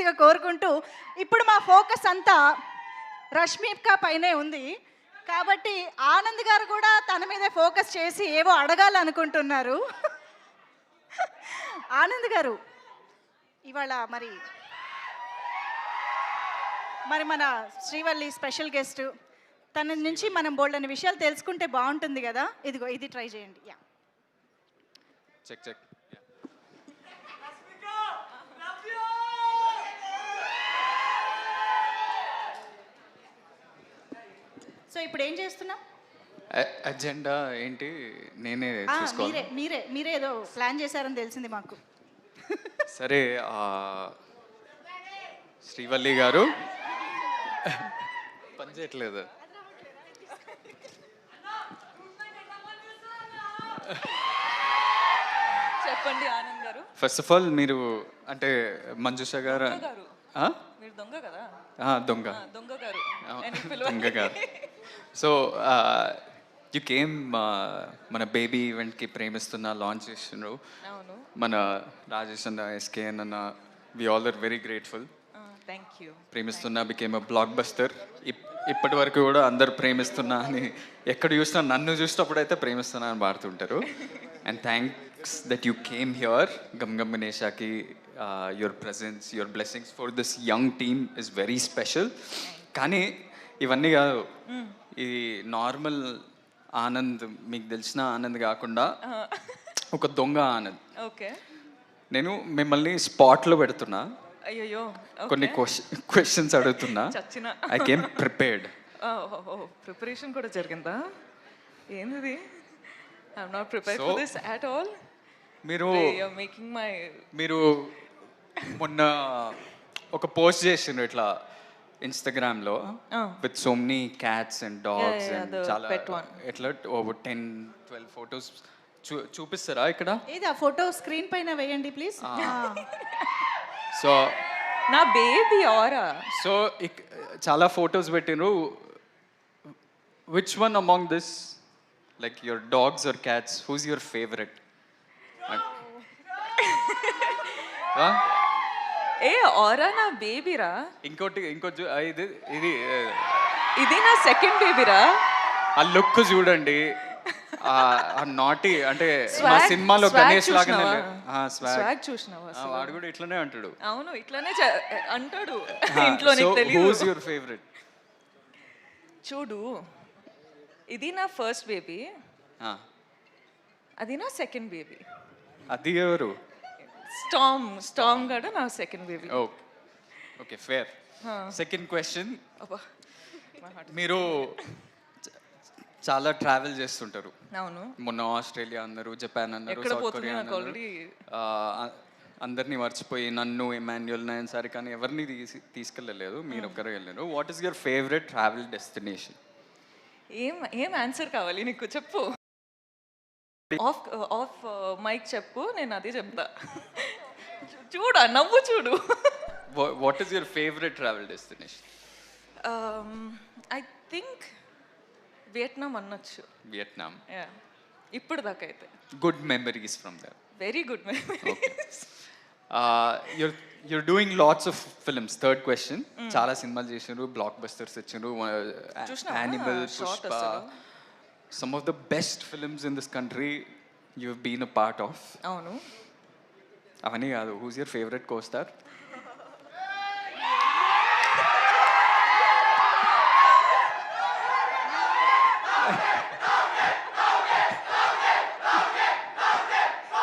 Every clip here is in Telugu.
మనస్ఫూర్తిగా కోరుకుంటూ ఇప్పుడు మా ఫోకస్ అంతా రష్మిక పైనే ఉంది కాబట్టి ఆనంద్ గారు కూడా తన మీదే ఫోకస్ చేసి ఏవో అడగాలనుకుంటున్నారు. ఆనంద్ గారు ఇవాళ మరి మన శ్రీవల్లి స్పెషల్ గెస్ట్, తన నుంచి మనం బోల్డని విషయాలు తెలుసుకుంటే బాగుంటుంది కదా. ఇదిగో ఇది ట్రై చేయండి. Yeah check check. సో ఇప్పుడు ఏం చేస్తున్నాం? అజెండా ఏంటి నేనే చూసుకోవాలి. మీరే ఏదో ప్లాన్ చేశారని తెలిసింది మాకు. సరే, శ్రీవల్లి గారు పని చేయట్లేదు. చెప్పండి ఆనంద్ గారు. ఫస్ట్ ఆఫ్ ఆల్ మీరు అంటే మంజుష గారు మీరు దొంగ కదా. దొంగ గారు దొంగ గారు. సో యు కేమ్ మన బేబీ ఈవెంట్కి ప్రేమిస్తున్న లాంచ్ చేస్తున్నారు. మన రాజేష్ అన్న, ఎస్కేఎన్ అన్న, we all are very grateful. Thank you. Premistunna became a blockbuster. ఇప్పటి వరకు కూడా అందరు ప్రేమిస్తున్నా అని ఎక్కడ చూసినా, నన్ను చూసినప్పుడు అయితే ప్రేమిస్తున్నా అని పాడుతుంటారు. And thanks that you came here. గమ్ గమ్ గణేషాకి your presence, your blessings for this young team is very special. కానీ ఇవన్నీ కాదు, ఇది నార్మల్ ఆనంద్, మీకు తెలిసిన ఆనంద్ కాకుండా ఒక దొంగ ఆనంద్. ఓకే, నేను మిమ్మల్ని స్పాట్లో పెడుతున్నా. అయ్యో, కొన్ని క్వశ్చన్స్ అడుగుతున్నా. I came prepared. ప్రిపరేషన్ కూడా జరిగిందా? ఏంది? I'm not prepared for this at all. మీరు మొన్న ఒక పోస్ట్ చేసిండ్రు ఇట్లా ఇన్స్టాగ్రామ్లో with so many cats and dogs and చాలా ఎట్లా ఓవర్ 10-12 ఫొటోస్ చూపిస్తారా ఇక్కడ? ఏది ఆ ఫోటో స్క్రీన్ పైన వేయండి ప్లీజ్. సో నా బేబీ ఆరా. సో చాలా ఫొటోస్ పెట్టినరు. Which one among this, like your dogs or cats, whose your favourite? ఏ ఆరా నా బేబీరా. ఇంకోటి ఇది ఇది ఇది నా సెకండ్ బేబీరా. ఆ లుక్ చూడండి, ఆ నాటి అంటే మా సినిమాలో గణేష్ లాగానే. స్వాగ్ చూసినావా? వాడు కూడా ఇట్లానే అంటాడు. అవును, ఇట్లానే అంటాడు ఇంట్లో. నీకు తెలియదు. Who's your favourite? చూడు, ఇది నా ఫస్ట్ బేబీ, అది నా సెకండ్ బేబీ. అది ఎవరు? స్టామ్ గడ నా second baby. Okay, fair. Second question, మీరు చాలా ట్రావెల్ చేస్తుంటారు. అవును. మొన్న ఆస్ట్రేలియా అన్నారు, జపాన్ అన్నారు, సౌత్ కొరియా అన్నారు. అందరినీ మర్చిపోయి నన్ను, ఎమాన్యుయల్, నయన్ సారి కానీ ఎవరిని తీసుకెళ్ళలేదు, మీరు ఒక్కరే వెళ్ళారు. What is your favourite travel destination? ఏం ఆన్సర్ కావాలి నీకు? చెప్పు. ఆఫ్ మైక్ చెప్పు, నేను అదే చెప్తా. చూడు, నవ్వు చూడు. What is your favourite travel destination? I think Vietnam అనొచ్చు. వియట్నాం. ఇప్పుడు దాకా అయితే good memories from there. Very good memories. you're doing lots of films. Third question, చాలా సినిమాలు చేసినారు, బ్లాక్ బస్టర్స్ ఇచ్చారు. Animal, Pushpa, some of the best films in this country you have been a part of. అవును. అవన్నీ కాదు, who's your favorite co-star?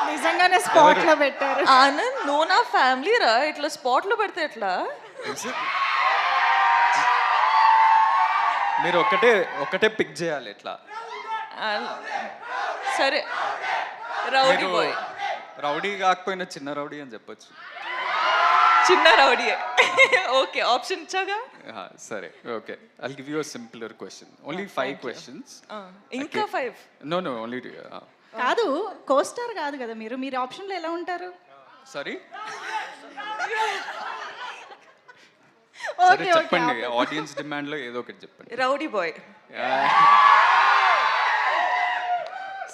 నిజంగానే స్పాట్ లో పెట్టారు. ఆనంద్, నువ్వు నా ఫ్యామిలీ రా, ఇట్లా స్పాట్ లో పెడితే ఎట్లా? మీరు ఒకటే పిక్ చేయాలి ఎట్లా. సరే, రౌడీ బాయ్. రౌడీ కాకపోయినా చిన్న రౌడీ అని చెప్పొచ్చు. చిన్న రౌడీ. ఓకే, ఆప్షన్ ఇచ్చాగా. సరే, okay. I'll give you a simpler question. Only 5 questions. ఇంకా 5? No, only కాదు, కోస్టార్ కాదు కదా మీరు ఆప్షన్లో ఎలా ఉంటారు? సారీ, ఓకే, చెప్పండి. ఆడియన్స్ డిమాండ్ లో ఏదో ఒకటి చెప్పండి. Rowdy boy.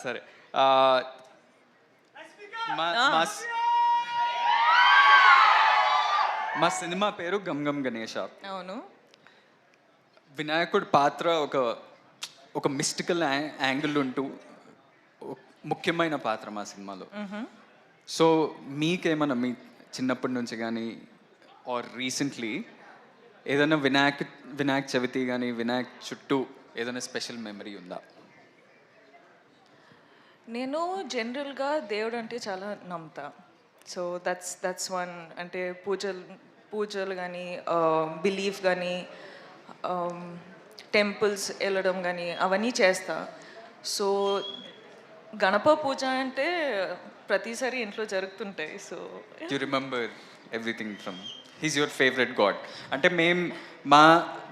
సరే, మా సినిమా పేరు గమ్ గమ్ గణేష. అవును. వినాయకుడి పాత్ర ఒక మిస్టికల్ యాంగిల్ ఉంటూ ముఖ్యమైన పాత్ర మా సినిమాలో. సో మీకేమన్నా మీ చిన్నప్పటి నుంచి కానీ ఆర్ రీసెంట్లీ ఏదైనా వినాయక చవితి కానీ వినాయక్ చుట్టూ ఏదైనా స్పెషల్ మెమరీ ఉందా? నేను జనరల్గా దేవుడు అంటే చాలా నమ్ముతా. So that's one. అంటే పూజలు కానీ బిలీఫ్ కానీ టెంపుల్స్ వెళ్ళడం కానీ అవన్నీ చేస్తా. సో గణప పూజ అంటే ప్రతిసారి ఇంట్లో జరుగుతుంటాయి. So you remember everything from he's your favourite God. అంటే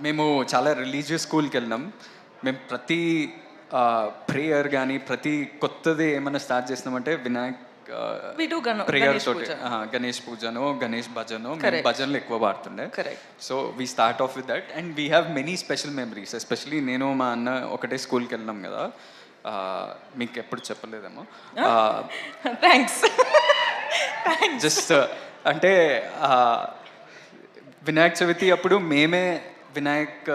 మేము చాలా రిలీజియస్ స్కూల్కి వెళ్ళినాం. మేము ప్రతి ప్రేయర్ కానీ ప్రతి కొత్తది ఏమైనా స్టార్ట్ చేసినామంటే వినాయక్ ప్రేయర్ తోటి గణేష్ పూజను గణేష్ భజను భజనలు ఎక్కువ పాడుతుండే. So we start off with that and we have many special memories. Especially నేను మా అన్న ఒకటే స్కూల్కి వెళ్ళినాం కదా, మీకు ఎప్పుడు చెప్పలేదేమో. థ్యాంక్స్. జస్ట్ అంటే వినాయక చవితి అప్పుడు మేమే వినాయక్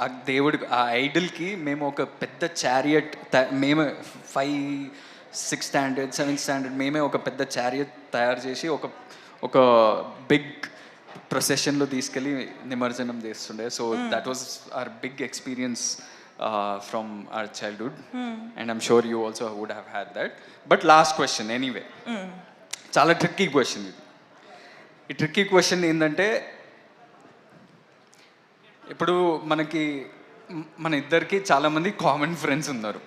ఆ దేవుడి ఆ ఐడల్కి మేము ఒక పెద్ద చారియట్ మేమే 5, 6 స్టాండర్డ్ 7th స్టాండర్డ్ మేమే ఒక పెద్ద చారియట్ తయారు చేసి ఒక బిగ్ ప్రొసెషన్లో తీసుకెళ్ళి నిమజ్జనం చేస్తుండే. So that was our big experience from our childhood and I'm sure you also would have had that. But last question anyway, చాలా ట్రిక్కీ క్వశ్చన్ ఇది. ఈ ట్రిక్కీ క్వశ్చన్ ఏంటంటే ఇప్పుడు మన ఇద్దరికి చాలామంది కామన్ ఫ్రెండ్స్ ఉన్నారు.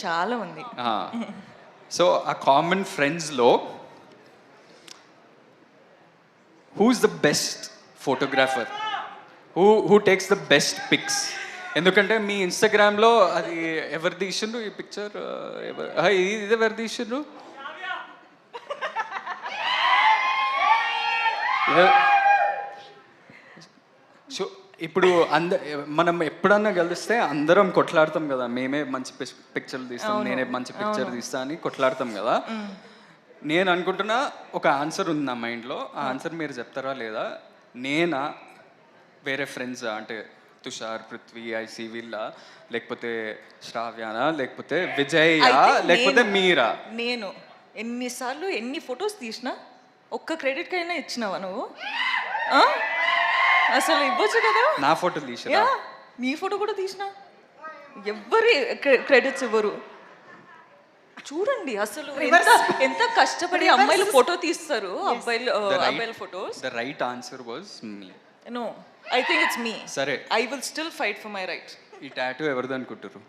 చాలా మంది. సో ఆ కామన్ ఫ్రెండ్స్లో who's the best photographer, who takes the best pics? ఎందుకంటే మీ ఇన్స్టాగ్రామ్లో అది ఎవరు తీసిండ్రు ఈ పిక్చర్, ఇది ఎవరు తీసిండ్రు? సో ఇప్పుడు మనం ఎప్పుడన్నా కలిస్తే అందరం కొట్లాడతాం కదా, మేమే మంచి పిక్చర్లు తీస్తాం, నేనే మంచి పిక్చర్ తీస్తా అని కొట్లాడతాం కదా. నేను అనుకుంటున్నా ఒక ఆన్సర్ ఉంది నా మైండ్లో, ఆ ఆన్సర్ మీరు చెప్తారా లేదా? నేనా, వేరే ఫ్రెండ్స్ అంటే తుషార్, పృథ్వీ, ఐసి వీళ్ళ, లేకపోతే శ్రావ్యానా, లేకపోతే విజయ్, లేకపోతే మీరా? నేను ఎన్నిసార్లు ఎన్ని ఫొటోస్ తీసినా ఒక్క క్రెడిట్ కైనా ఇచ్చినావా నువ్వు? అసలు ఇవ్వచ్చు కదా. నా ఫోటో తీసినా, నీ ఫోటో కూడా తీసినా, ఎవ్వరి క్రెడిట్స్ ఇవ్వరు. చూడండి అసలు ఎంత కష్టపడి అమ్మాయిలు ఫోటో తీస్తారు, అబ్బాయిల photos. The right answer was me. No, I think it's me. సరే, I will still fight for my right. ఈ టాటూ ఎవరిది అనుకుంటారు?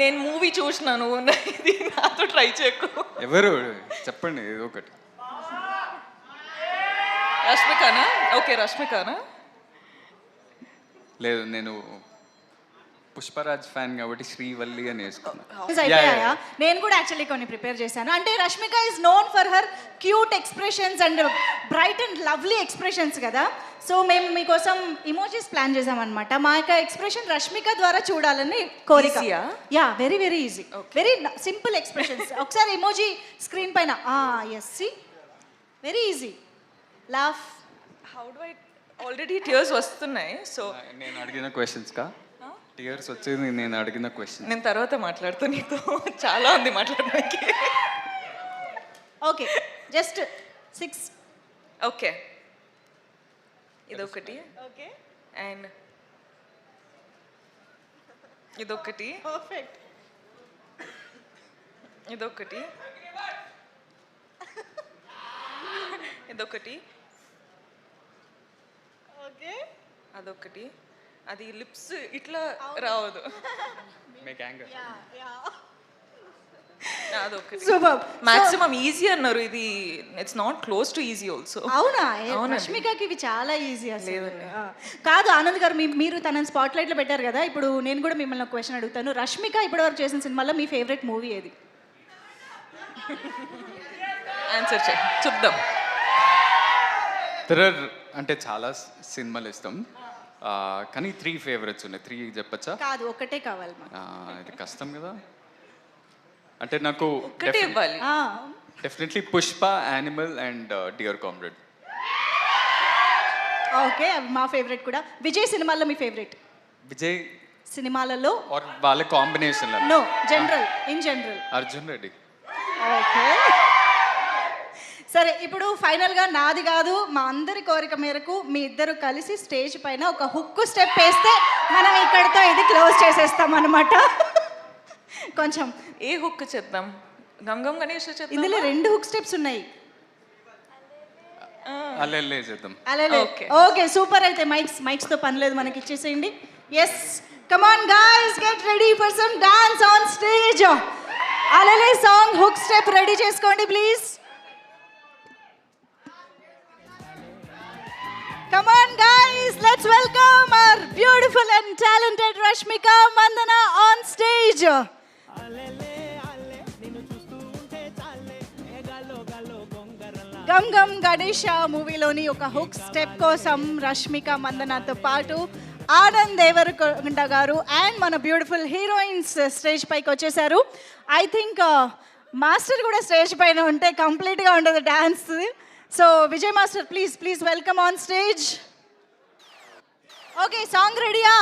నేను మూవీ చూసినాను, ఇది నాతో ట్రై చేయకు. ఎవరు చెప్పండి ఏదో ఒకటి. రష్మికానా? ఓకే, రష్మికానా? లేదు, నేను పుష్పరాజ్ ఫ్యాన్ కాబట్టి శ్రీవల్లి అని వేసుకున్నాను. నేను కూడా యాక్చువల్లీ కొన్ని ప్రిపేర్ చేశాను. అంటే Rashmika is known for her cute expressions and bright and lovely expressions కదా. సో మేము మీకోసం ఇమోజీస్ ప్లాన్ చేసామన్నమాట. మా యొక్క ఎక్స్ప్రెషన్ రష్మిక ద్వారా చూడాలని కోరిక. Yeah, very very easy, very simple expressions. ఒకసారి ఇమోజీ స్క్రీన్ పైన. Yes, see, very easy. Laugh. How do I? Already tears వస్తున్నాయి. సో నేను అడిగిన క్వశ్చన్స్ కా టియర్స్ వచ్చేది? నేను అడిగిన క్వశ్చన్ నేను తర్వాత మాట్లాడుతూ, నీతో చాలా ఉంది మాట్లాడడానికి. Okay, just 6. ఓకే, ఇదొకటి. ఓకే, అండ్ ఇదొకటి. పర్ఫెక్ట్. ఇదొకటి. ఇదొకటి. ఓకే, అదొకటి. అది లిప్స్ ఇట్లా రావదు. అదొకటి. సూపర్. మాక్సిమం ఈజీ అన్నారు, ఇది it's not close to easy also. అవునా? రష్మికకి ఇవి చాలా ఈజీ అసలు. కాదు ఆనంద్ గారు, మీరు తనని స్పాట్ లైట్లో పెట్టారు కదా, ఇప్పుడు నేను కూడా మిమ్మల్ని ఒక క్వశ్చన్ అడుగుతాను. రష్మిక ఇప్పటివరకు చేసిన సినిమాలో మీ ఫేవరెట్ మూవీ ఏది? ఆన్సర్ చేయి, చూద్దాం. అంటే చాలా సినిమాలు ఇస్తాం, కానీ 3 ఫేవరెట్స్ ఉన్నాయి. 3 చెప్పచ్చా? కాదు, ఒకటే కావాలి. ఇది కష్టం కదా. అంటే నాకు ఒకటే ఇవ్వాలి. Definitely Pushpa, Animal and Dear Comrade. Okay మా ఫేవరెట్ కూడా. విజయ్ సినిమాల్లో మీ ఫేవరెట్ విజయ్ సినిమాలలో? ఆర్ వాళ్ళ combination no, general, in general. Arjun Reddy. Okay సరే, ఇప్పుడు ఫైనల్గా నాది కాదు మా అందరి కోరిక మేరకు మీ ఇద్దరు కలిసి స్టేజ్ పైన ఒక హుక్ స్టెప్ వేస్తే మనం ఇక్కడితో ఇది క్లోజ్ చేసేస్తాం అనమాట. కొంచెం ఏ హుక్ చేద్దాం? గంగం గణేష్ చేద్దాం. ఇందులో 2 హుక్ స్టెప్స్ ఉన్నాయి. అల్లెల్లే చేద్దాం. అలాగే Okay. Okay super. అయితే మైక్స్తో పని లేదు, మనకి ఇచ్చేసేయండి. Yes come on guys, get ready for some dance on stage. అలలే సాంగ్ హుక్ స్టెప్ రెడీ చేసుకోండి please. Come on guys, let's welcome our beautiful and talented Rashmika Mandana on stage. Gam Gam Ganesha మూవీలోని ఒక హుక్ స్టెప్ కోసం రష్మిక మందనతో పాటు ఆనంద్ దేవరకొండ గారు అండ్ మన బ్యూటిఫుల్ హీరోయిన్స్ స్టేజ్ పైకి వచ్చేసారు. ఐ థింక్ మాస్టర్ కూడా స్టేజ్ పైన ఉంటే కంప్లీట్గా ఉండదు dance. So Vijay master please welcome on stage. Okay song రెడీయా?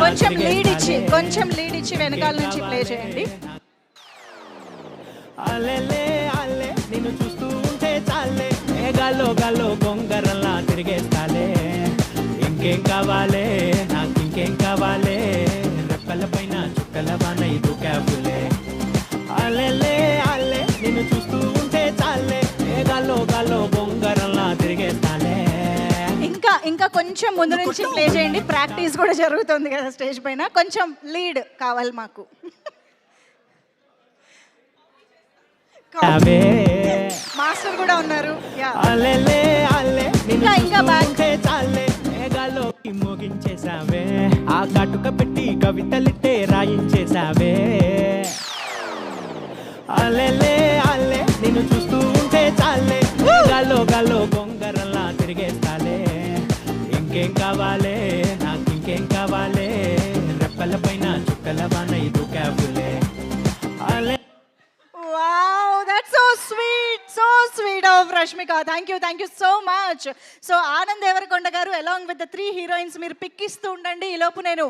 కొంచెం లీడ్ ఇచ్చి వెనకాల నుంచి ప్లే చేయండి. నిన్ను చూస్తూ ఉంటే చాలే గాల్లో గాల్లో గొంగరల్లా తిరిగేస్తాలే. ఇంకేం కావాలే నాకు, ఇంకేం కావాలే, రెక్కల పైన చుక్కల వాన ఇది క్యాబులే. అల్లెల్లే అల్లే నిన్ను చూస్తూ ఉంటే చాలే గాల్లో గాల్లో గొంగరల్లా తిరిగేస్తాలే. ఇంకా కొంచెం ముందు నుంచి ప్లే చేయండి, ప్రాక్టీస్ కూడా జరుగుతుంది కదా స్టేజ్ పైన. కొంచెం లీడ్ కావాలి మాకు. మాస్టర్ కూడా ఉన్నారు. ఇంకా మోగించేసావే, ఆ కాటుక పెట్టి కవితలిట్టే రాయించేసావే. అల్లెల్లే అల్లే నిన్ను చూస్తూ ఉంటే చాలే గాల్లో గాల్లో గొంగరల్లా తిరిగేస్తాలే. ఇంకేం కావాలే నాకు, ఇంకేం కావాలే, రెప్పల పైన చుక్కల వాన ఇది క్యాబులే. Wow, that's so sweet of Rashmika. Thank you so much. So Anand Devarakonda garu along with the 3 heroines మీరు పిక్ ఇస్తూ ఉండండి. ఈ లోపు నేను